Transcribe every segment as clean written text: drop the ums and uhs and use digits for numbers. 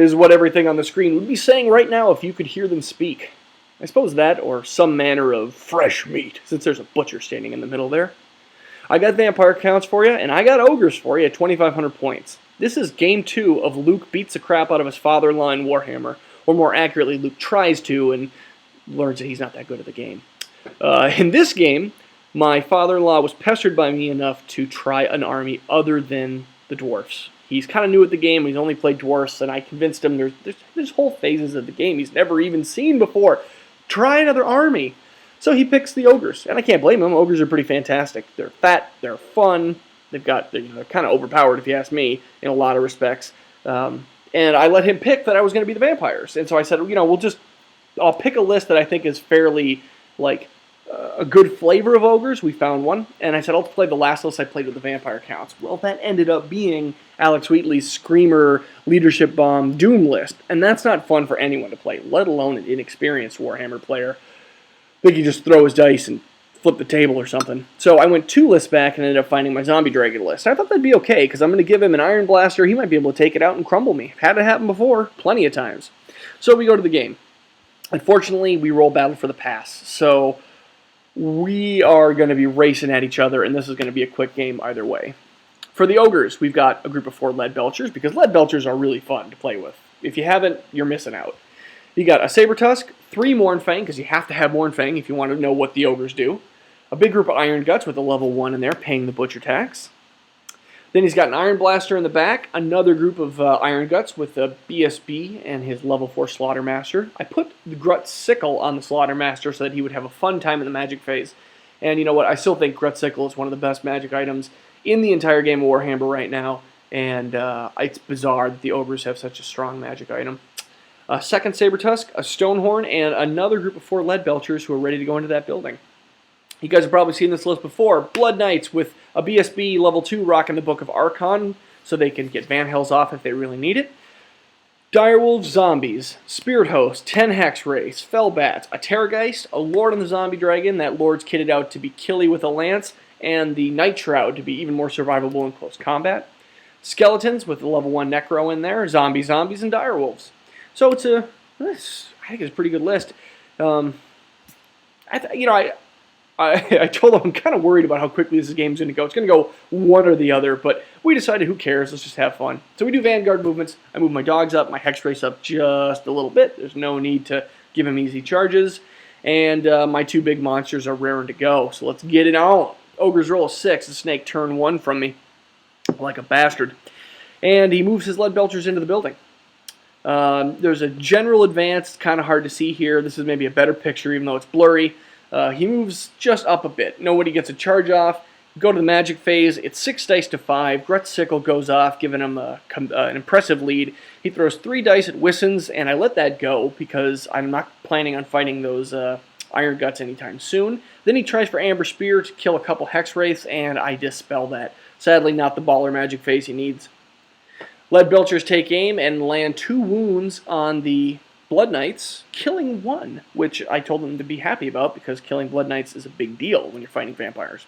is what everything on the screen would be saying right now if you could hear them speak. I suppose that, or some manner of fresh meat, since there's a butcher standing in the middle there. I got vampire counts for you, and I got ogres for you at 2,500 points. This is game 2 of Luke beats the crap out of his father-in-law in Warhammer, or more accurately, Luke tries to and learns that he's not that good at the game. In this game, my father-in-law was pestered by me enough to try an army other than the dwarfs. He's kind of new at the game. He's only played dwarfs, and I convinced him there's whole phases of the game he's never even seen before. Try another army. So he picks the ogres, and I can't blame him. Ogres are pretty fantastic. They're fat, they're fun, they're kind of overpowered if you ask me in a lot of respects. And I let him pick that I was going to be the vampires. And so I said, I'll pick a list that I think is fairly a good flavor of ogres. We found one, and I said I'll play the last list I played with the vampire counts. Well, that ended up being Alex Wheatley's Screamer Leadership Bomb Doom list, and that's not fun for anyone to play, let alone an inexperienced Warhammer player. I think he just throw his dice and flip the table or something. So I went 2 lists back and ended up finding my Zombie Dragon list. I thought that'd be okay, because I'm going to give him an Iron Blaster. He might be able to take it out and crumble me. Had it happen before, plenty of times. So we go to the game. Unfortunately, we roll Battle for the Pass. So we are going to be racing at each other, and this is going to be a quick game either way. For the Ogres, we've got a group of 4 Lead Belchers, because Lead Belchers are really fun to play with. If you haven't, you're missing out. You got a Saber Tusk, 3 Mournfang, because you have to have Mournfang if you want to know what the Ogres do. A big group of Iron Guts with a level 1 in there, paying the Butcher tax. Then he's got an Iron Blaster in the back, another group of Iron Guts with a BSB and his level 4 Slaughtermaster. I put the Grut Sickle on the Slaughtermaster so that he would have a fun time in the Magic phase. And you know what, I still think Grut Sickle is one of the best Magic items in the entire game of Warhammer right now. And it's bizarre that the Ogres have such a strong Magic item. A second Saber Tusk, a Stonehorn, and another group of 4 Lead Belchers who are ready to go into that building. You guys have probably seen this list before. Blood Knights with a BSB level 2 rocking the Book of Archon so they can get Van Hells off if they really need it. Direwolves Zombies, Spirit Host, 10 Hex Race, Fellbats, a Terrorgeist, a Lord on the Zombie Dragon. That Lord's kitted out to be killy with a lance, and the Night Shroud to be even more survivable in close combat. Skeletons with the level 1 Necro in there, Zombies, and Direwolves. So I think it's a pretty good list. I told him I'm kind of worried about how quickly this game's going to go. It's going to go one or the other, but we decided who cares, let's just have fun. So we do Vanguard movements. I move my dogs up, my Hex Race up just a little bit. There's no need to give him easy charges. And my 2 big monsters are raring to go, so let's get it on. Ogres roll a 6, the snake turn 1 from me, like a bastard. And he moves his Lead Belchers into the building. There's a general advance, kind of hard to see here. This is maybe a better picture, even though it's blurry. He moves just up a bit. Nobody gets a charge off. Go to the Magic phase. It's 6 dice to 5. Grut Sickle goes off, giving him an impressive lead. He throws 3 dice at Wissons, and I let that go because I'm not planning on fighting those Iron Guts anytime soon. Then he tries for Amber Spear to kill a couple Hex Wraiths, and I dispel that. Sadly, not the baller Magic phase he needs. Lead Belchers take aim and land 2 wounds on the Blood Knights, killing 1, which I told them to be happy about because killing Blood Knights is a big deal when you're fighting vampires.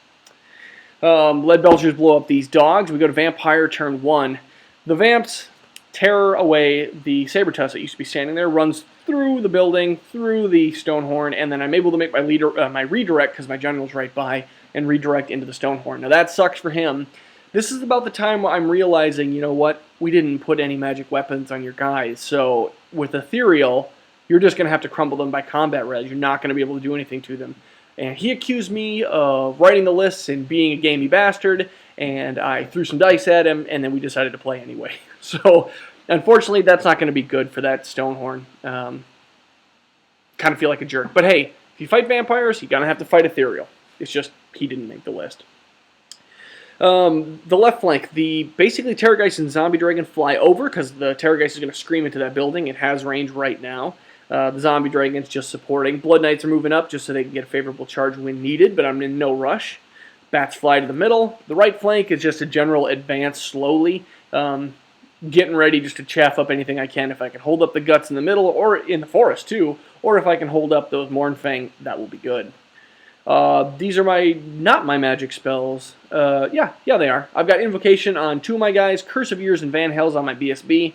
Lead Belchers blow up these dogs. We go to Vampire turn 1. The Vamps tear away the Saber Tusk that used to be standing there, runs through the building, through the Stonehorn, and then I'm able to make my redirect because my general's right by, and redirect into the Stonehorn. Now that sucks for him. This is about the time where I'm realizing, you know what, we didn't put any magic weapons on your guys, so with Ethereal, you're just going to have to crumble them by combat res. You're not going to be able to do anything to them. And he accused me of writing the lists and being a gamey bastard, and I threw some dice at him, and then we decided to play anyway. So, unfortunately, that's not going to be good for that Stonehorn. Kind of feel like a jerk. But hey, if you fight vampires, you're going to have to fight Ethereal. It's just he didn't make the list. The left flank, basically Terrorgeist and Zombie Dragon fly over because the Terrorgeist is going to scream into that building. It has range right now. The Zombie Dragon's just supporting. Blood Knights are moving up just so they can get a favorable charge when needed, but I'm in no rush. Bats fly to the middle. The right flank is just a general advance slowly, getting ready just to chaff up anything I can. If I can hold up the Guts in the middle, or in the forest too, or if I can hold up those Mournfang, that will be good. These are not my magic spells. Yeah, they are. I've got Invocation on 2 of my guys, Curse of Years and Van Hells on my BSB.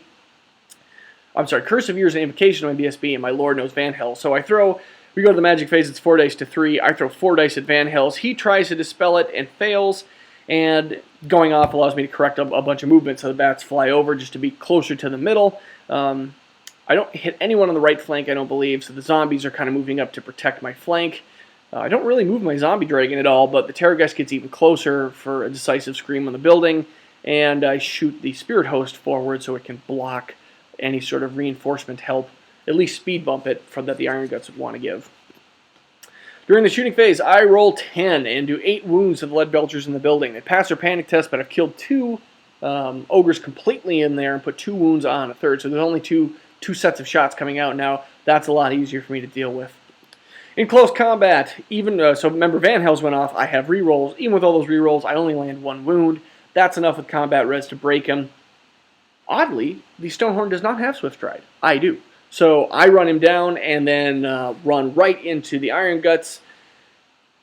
I'm sorry, Curse of Years and Invocation on my BSB, and my Lord knows Van Hell. So we go to the magic phase, it's 4 dice to 3. I throw 4 dice at Van Hell's. He tries to dispel it and fails, and going off allows me to correct a bunch of movement so the bats fly over just to be closer to the middle. I don't hit anyone on the right flank, I don't believe, so the zombies are kind of moving up to protect my flank. I don't really move my zombie dragon at all, but the Terrorgeist gets even closer for a decisive scream on the building, and I shoot the Spirit Host forward so it can block any sort of reinforcement help, at least speed bump it, from that the Iron Guts would want to give. During the shooting phase, I roll 10 and do 8 wounds to the lead belchers in the building. They pass their panic test, but I've killed 2 ogres completely in there and put 2 wounds on a third, so there's only two sets of shots coming out now. That's a lot easier for me to deal with. In close combat, so remember Van Hell's went off, I have rerolls. Even with all those rerolls, I only land 1 wound. That's enough with combat res to break him. Oddly, the Stonehorn does not have Swift Stride. I do. So I run him down and then run right into the Iron Guts.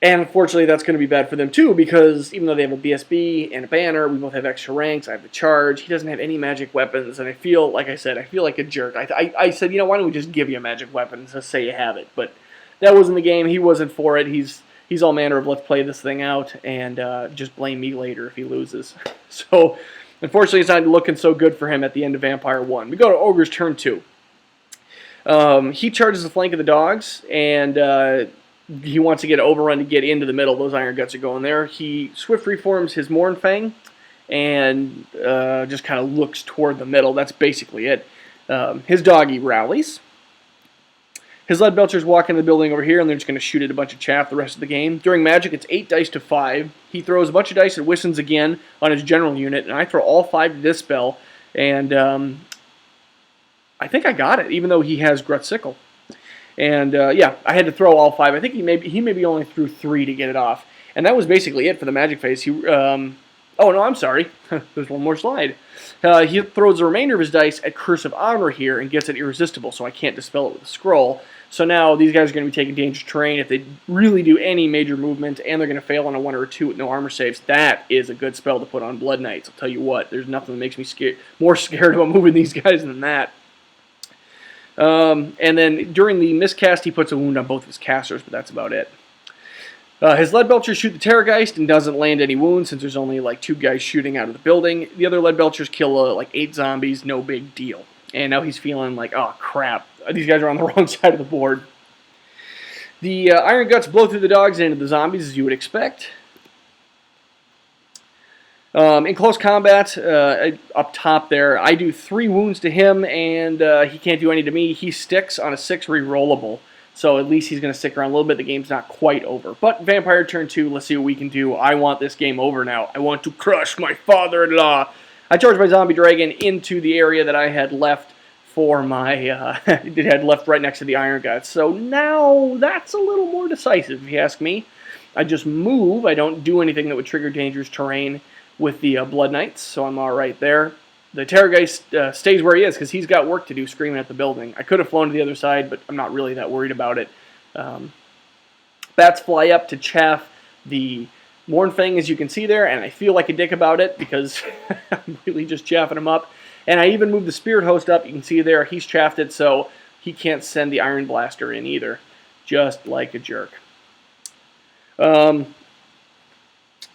And unfortunately, that's going to be bad for them too, because even though they have a BSB and a banner, we both have extra ranks. I have the charge. He doesn't have any magic weapons, and I feel, like I said, I feel like a jerk. I said, why don't we just give you a magic weapon and just say you have it? But that wasn't the game. He wasn't for it. He's all manner of let's play this thing out and just blame me later if he loses. So unfortunately, it's not looking so good for him at the end of Vampire 1. We go to Ogre's turn 2. He charges the flank of the dogs, and he wants to get overrun to get into the middle. Those Iron Guts are going there. He swift reforms his Mournfang and just kind of looks toward the middle. That's basically it. His doggy rallies. His lead belchers walk into the building over here, and they're just going to shoot at a bunch of chaff the rest of the game. During Magic, it's 8 dice to 5. He throws a bunch of dice at Wissons again on his general unit, and I throw all 5 to Dispel, and I think I got it, even though he has Grutsickle. And yeah, I had to throw all 5. I think he maybe only threw 3 to get it off. And that was basically it for the Magic phase. Oh, no, I'm sorry. There's one more slide. He throws the remainder of his dice at Curse of Honor here and gets it irresistible, so I can't dispel it with a scroll. So now these guys are going to be taking dangerous terrain. If they really do any major movement and they're going to fail on a 1 or a 2 with no armor saves, that is a good spell to put on Blood Knights. I'll tell you what, there's nothing that makes me more scared about moving these guys than that. And then during the miscast, he puts a wound on both of his casters, but that's about it. His lead belchers shoot the Terrorgeist and doesn't land any wounds since there's only like 2 guys shooting out of the building. The other lead belchers kill like 8 zombies, no big deal. And now he's feeling like, oh crap, these guys are on the wrong side of the board. The Iron Guts blow through the dogs and into the zombies as you would expect. In close combat, up top there, I do 3 wounds to him, and he can't do any to me. He sticks on a 6 rerollable, so at least he's going to stick around a little bit. The game's not quite over. But Vampire turn 2, let's see what we can do. I want this game over now. I want to crush my father-in-law. I charge my zombie dragon into the area that I had left for my, it had left right next to the Iron Guts. So now that's a little more decisive, if you ask me. I just move. I don't do anything that would trigger dangerous terrain with the Blood Knights, so I'm all right there. The Terrorgeist stays where he is because he's got work to do screaming at the building. I could have flown to the other side, but I'm not really that worried about it. Bats fly up to chaff the Mournfang, as you can see there, and I feel like a dick about it because I'm really just chaffing him up. And I even moved the Spirit Host up. You can see there, he's chaffed it, so he can't send the Iron Blaster in either. Just like a jerk.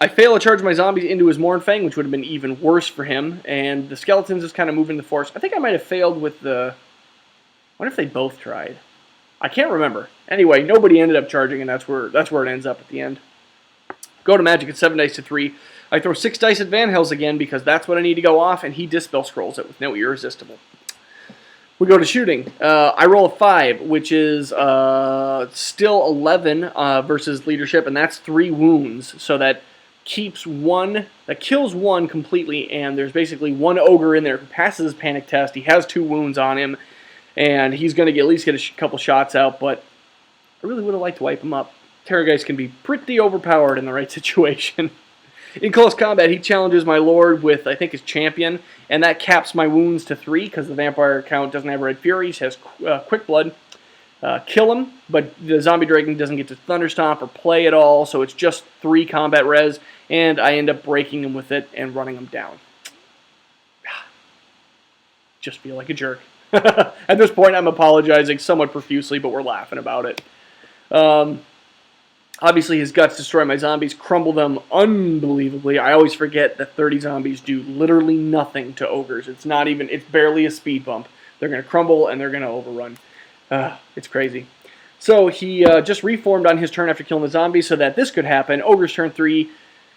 I fail to charge my zombies into his Mournfang, which would have been even worse for him, and the skeletons just kind of move into the forest. I think I might have failed with the... I wonder if they both tried. I can't remember. Anyway, nobody ended up charging, and that's where it ends up at the end. Go to Magic at 7 dice to 3. I throw 6 dice at Van Hell's again because that's what I need to go off, and he Dispel Scrolls it with no Irresistible. We go to shooting. I roll a 5, which is still 11 versus leadership, and that's 3 wounds, so that kills one completely, and there's basically 1 ogre in there who passes his panic test. He has 2 wounds on him, and he's going to at least get a couple shots out, but I really would have liked to wipe him up. Terrorgeist can be pretty overpowered in the right situation. In close combat, he challenges my lord with, I think, his champion, and that caps my wounds to 3 because the vampire count doesn't have Red Furies, has Quick Blood. Kill him, but the zombie dragon doesn't get to Thunderstomp or play at all, so it's just 3 combat res, and I end up breaking him with it and running him down. Just feel like a jerk. At this point, I'm apologizing somewhat profusely, but we're laughing about it. Obviously, his guts destroy my zombies, crumble them unbelievably. I always forget that 30 zombies do literally nothing to ogres. It's barely a speed bump. They're going to crumble and they're going to overrun. It's crazy. So he just reformed on his turn after killing the zombies so that this could happen. Ogre's turn 3.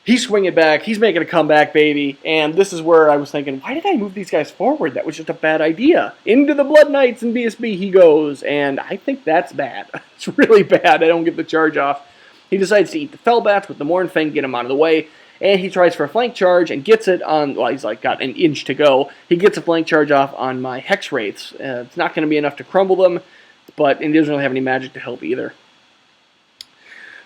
He's swinging back. He's making a comeback, baby. And this is where I was thinking, why did I move these guys forward? That was just a bad idea. Into the Blood Knights and BSB he goes. And I think that's bad. It's really bad. I don't get the charge off. He decides to eat the Fellbats with the Mornfang, get him out of the way, and he tries for a flank charge and gets it on, well, he's like got an inch to go. He gets a flank charge off on my Hex Wraiths. It's not going to be enough to crumble them, but he doesn't really have any magic to help either.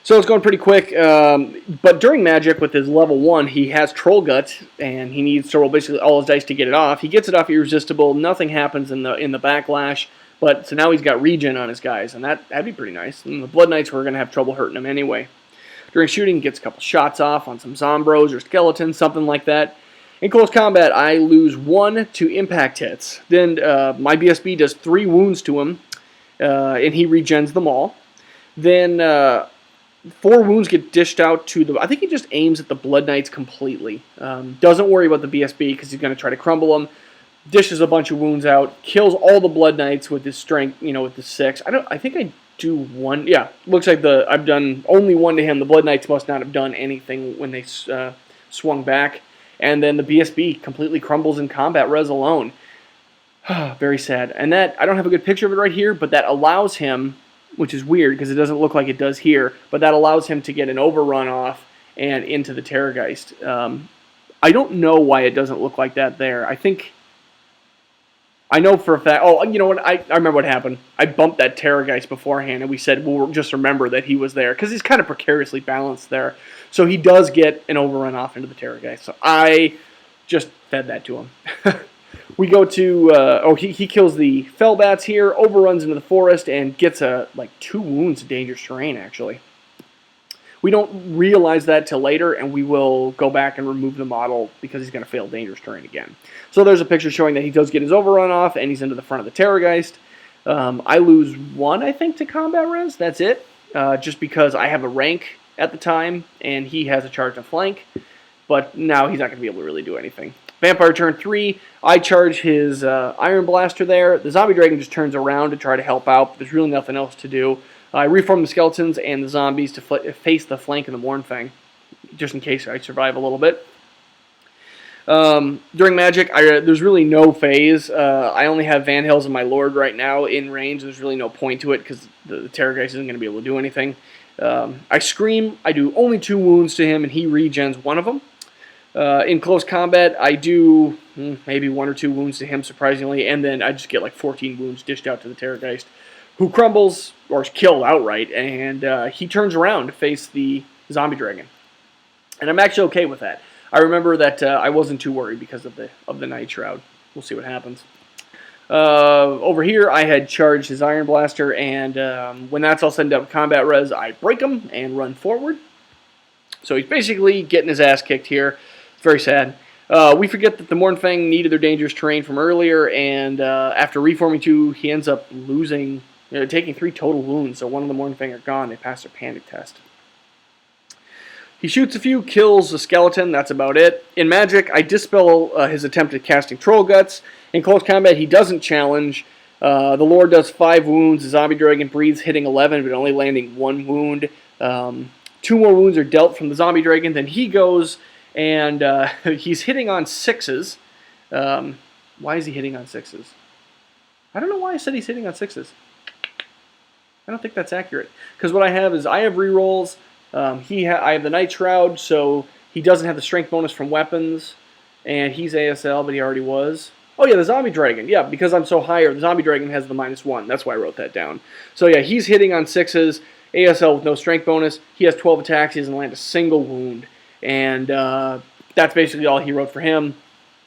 So it's going pretty quick, but during magic with his level 1, he has Troll Guts, and he needs to roll basically all his dice to get it off. He gets it off irresistible, nothing happens in the backlash. But so now he's got regen on his guys, and that'd be pretty nice. And the Blood Knights were going to have trouble hurting him anyway. During shooting, he gets a couple shots off on some Zombros or Skeletons, something like that. In close combat, I lose 1 to impact hits. Then my BSB does 3 wounds to him, and he regens them all. Then 4 wounds get dished out to the... I think he just aims at the Blood Knights completely. Doesn't worry about the BSB because he's going to try to crumble them. Dishes a bunch of wounds out, kills all the Blood Knights with his strength, with the 6. I think I do 1. Yeah, looks like I've done only 1 to him. The Blood Knights must not have done anything when they swung back. And then the BSB completely crumbles in combat res alone. Very sad. And that, I don't have a good picture of it right here, but that allows him, which is weird because it doesn't look like it does here, but that allows him to get an overrun off and into the Terrorgeist. I don't know why it doesn't look like that there. I know for a fact... Oh, you know what? I remember what happened. I bumped that Terrorgeist beforehand, and we said, we'll just remember that he was there, because he's kind of precariously balanced there. So he does get an overrun off into the Terrorgeist. So I just fed that to him. We go to... he kills the Fellbats here, overruns into the forest, and gets 2 wounds to dangerous terrain, actually. We don't realize that till later, and we will go back and remove the model because he's going to fail dangerous terrain again. So there's a picture showing that he does get his overrun off, and he's into the front of the Terrorgeist. I lose 1, I think, to combat res. That's it. Just because I have a rank at the time, and he has a charge and flank. But now he's not going to be able to really do anything. Vampire turn 3, I charge his Iron Blaster there. The Zombie Dragon just turns around to try to help out. There's really nothing else to do. I reform the Skeletons and the Zombies to face the flank of the Mornfang, just in case I survive a little bit. During Magic, there's really no phase. I only have Van Hels and my Lord right now in range. There's really no point to it because the Terrorgeist isn't going to be able to do anything. I Scream. I do only 2 wounds to him, and he regens 1 of them. In close combat, I do maybe 1 or 2 wounds to him, surprisingly, and then I just get 14 wounds dished out to the Terrorgeist, who crumbles, or is killed outright, and he turns around to face the Zombie Dragon. And I'm actually okay with that. I remember that I wasn't too worried because of the Night Shroud. We'll see what happens. Over here, I had charged his Iron Blaster, and when that's all said and done with combat res, I break him and run forward. So he's basically getting his ass kicked here. It's very sad. We forget that the Mornfang needed their dangerous terrain from earlier, and after reforming 2, he ends up losing... taking 3 total wounds, so 1 of the Mornfang are gone. They pass their panic test. He shoots a few, kills a skeleton, that's about it. In Magic, I dispel his attempt at casting Troll Guts. In close combat, he doesn't challenge. The Lord does 5 wounds. The Zombie Dragon breathes, hitting 11, but only landing 1 wound. 2 more wounds are dealt from the Zombie Dragon. Then he goes, and he's hitting on 6s. Why is he hitting on 6s? I don't know why I said he's hitting on 6s. I don't think that's accurate. Because what I have is I have rerolls. I have the Night Shroud, so he doesn't have the strength bonus from weapons. And he's ASL, but he already was. Oh yeah, the Zombie Dragon. Yeah, because I'm so higher, the Zombie Dragon has the -1. That's why I wrote that down. So yeah, he's hitting on 6s. ASL with no strength bonus. He has 12 attacks. He doesn't land a single wound. And that's basically all he wrote for him.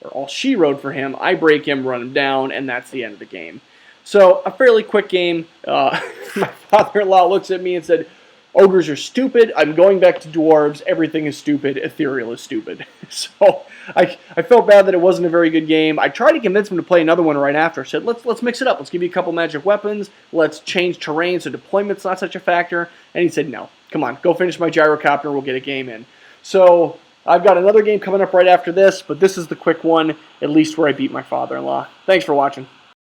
Or all she wrote for him. I break him, run him down, and that's the end of the game. So, a fairly quick game. My father-in-law looks at me and said, Ogres are stupid. I'm going back to dwarves. Everything is stupid. Ethereal is stupid. So I felt bad that it wasn't a very good game. I tried to convince him to play another one right after. I said, let's mix it up. Let's give you a couple magic weapons. Let's change terrain so deployment's not such a factor. And he said, no. Come on, go finish my gyrocopter. We'll get a game in. So I've got another game coming up right after this, but this is the quick one, at least where I beat my father-in-law. Thanks for watching.